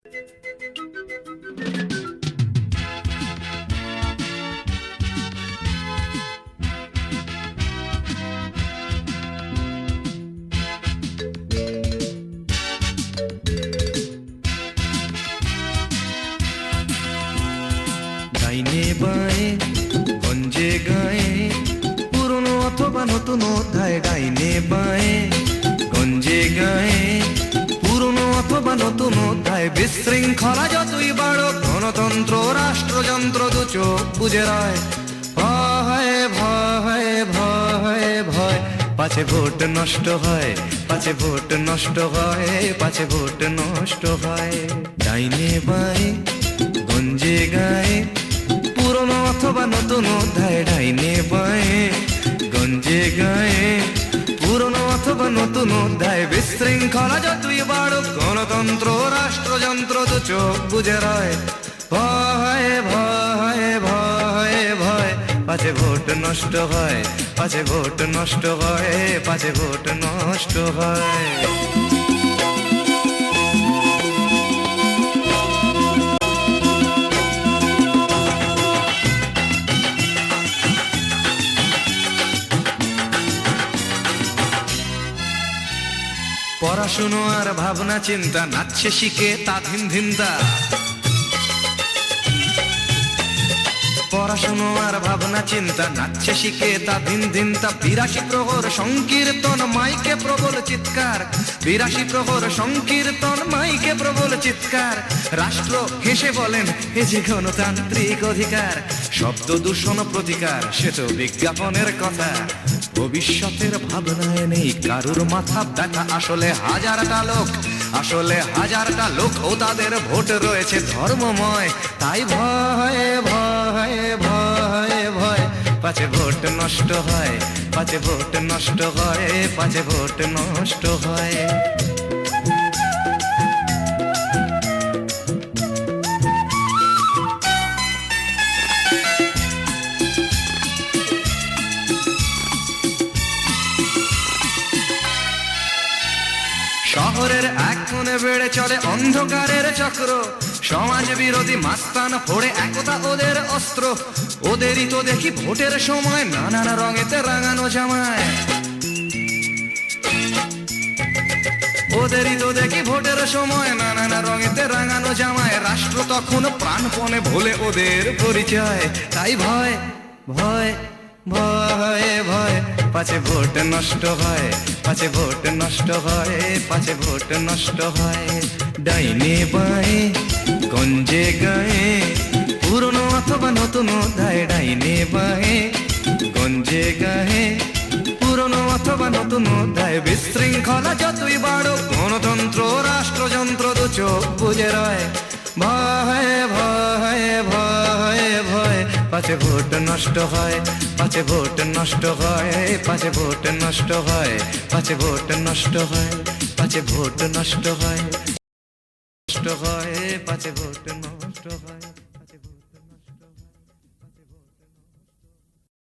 ডাইনে বাঁয়ে গঞ্জে গায়ে পুরনো অথবা নতুন অধ্যায়। ডাইনে বাঁয়ে গঞ্জে গায়ে পুরনো অথবা নতুন অধ্যায়। বিশৃঙ্খলা যতই বাড়ো গণতন্ত্র রাষ্ট্রযন্ত্র দু চোখ বুঝে রয়। ভয় ভয় ভয় ভয় পাছে ভোট নষ্ট হয়, পাছে ভোট নষ্ট হয়, পাছে ভোট নষ্ট হয়। ডাইনে বাঁয়ে গঞ্জে গায়ে পুরনো অথবা নতুন অধ্যায়। ডাইনে বাঁয়ে গঞ্জে গায়ে পুরনো অথবা নতুন অধ্যায়। বিশৃঙ্খলা যতই বাড়ুক গণতন্ত্র রাষ্ট্রযন্ত্র তো চোখ বুঝে রয়। ভয় ভয় ভয় ভয় পাছে ভোট নষ্ট হয়, পাছে ভোট নষ্ট হয়, পাছে ভোট নষ্ট হয়। পড়াশুনো আর ভাবনা চিন্তা নাচছে শিখে তা ধিন ধিনতা। পড়াশুনো আর ভাবনা চিন্তা নাচছে শিখে তা ধিন ধিনতা। ৮২ প্রহর সংকীর্তন মাইকে প্রবল চিৎকার। ৮২ প্রহর সংকীর্তন মাইকে প্রবল চিৎকার। রাষ্ট্র হেসে বলেন এ যে গণতান্ত্রিক অধিকার। শব্দ দূষণ প্রতিকার সে তো বিজ্ঞাপনের কথা। ভবিষ্যতের ভাবনায় নেই কারুর মাথা ব্যথা। আসলে হাজারটা লোক, আসলে হাজারটা লোক ও তাদের ভোট রয়েছে ধর্মময়। তাই ভয় ভয় ভয় ভয় পাছে ভোট নষ্ট হয়, পাছে ভোট নষ্ট হয়, পাছে ভোট নষ্ট হয়। শহরের এক কোণে বেড়ে চলে অন্ধকারের চক্র। সমাজ বিরোধী মাস্তান ফোড়ে একতা ওদের অস্ত্র। ওদেরই তো দেখি ভোটের সময় নানান রঙেতে রাঙানো জামায়। ওদেরই তো দেখি ভোটের সময় নানান রঙেতে রাঙানো জামায়। রাষ্ট্র তখন প্রাণপণে ভোলে ওদের পরিচয়। তাই ভয় ভয় ভয় ভয় পাছে ভোট নষ্ট হয়, পাছে ভোট নষ্ট হয়, পাছে ভোট নষ্ট হয়। ডাইনে বাঁয়ে গঞ্জে গায়ে পুরনো অথবা নতুন অধ্যায়। ডাইনে বাঁয়ে গঞ্জে গায়ে পুরনো অথবা নতুন অধ্যায়। বিশৃঙ্খলা যতই বাড়ো গণতন্ত্র রাষ্ট্রযন্ত্র দু চোখ বুঝে রয়। ভয় ভয় ভয় ভয় পাছে ভোট নষ্ট হয়, পাছে ভোট নষ্ট হয়, পাছে ভোট নষ্ট হয়, পাছে ভোট নষ্ট হয়, পাছে ভোট নষ্ট হয়, নষ্ট হয়, পাছে ভোট নষ্ট হয়।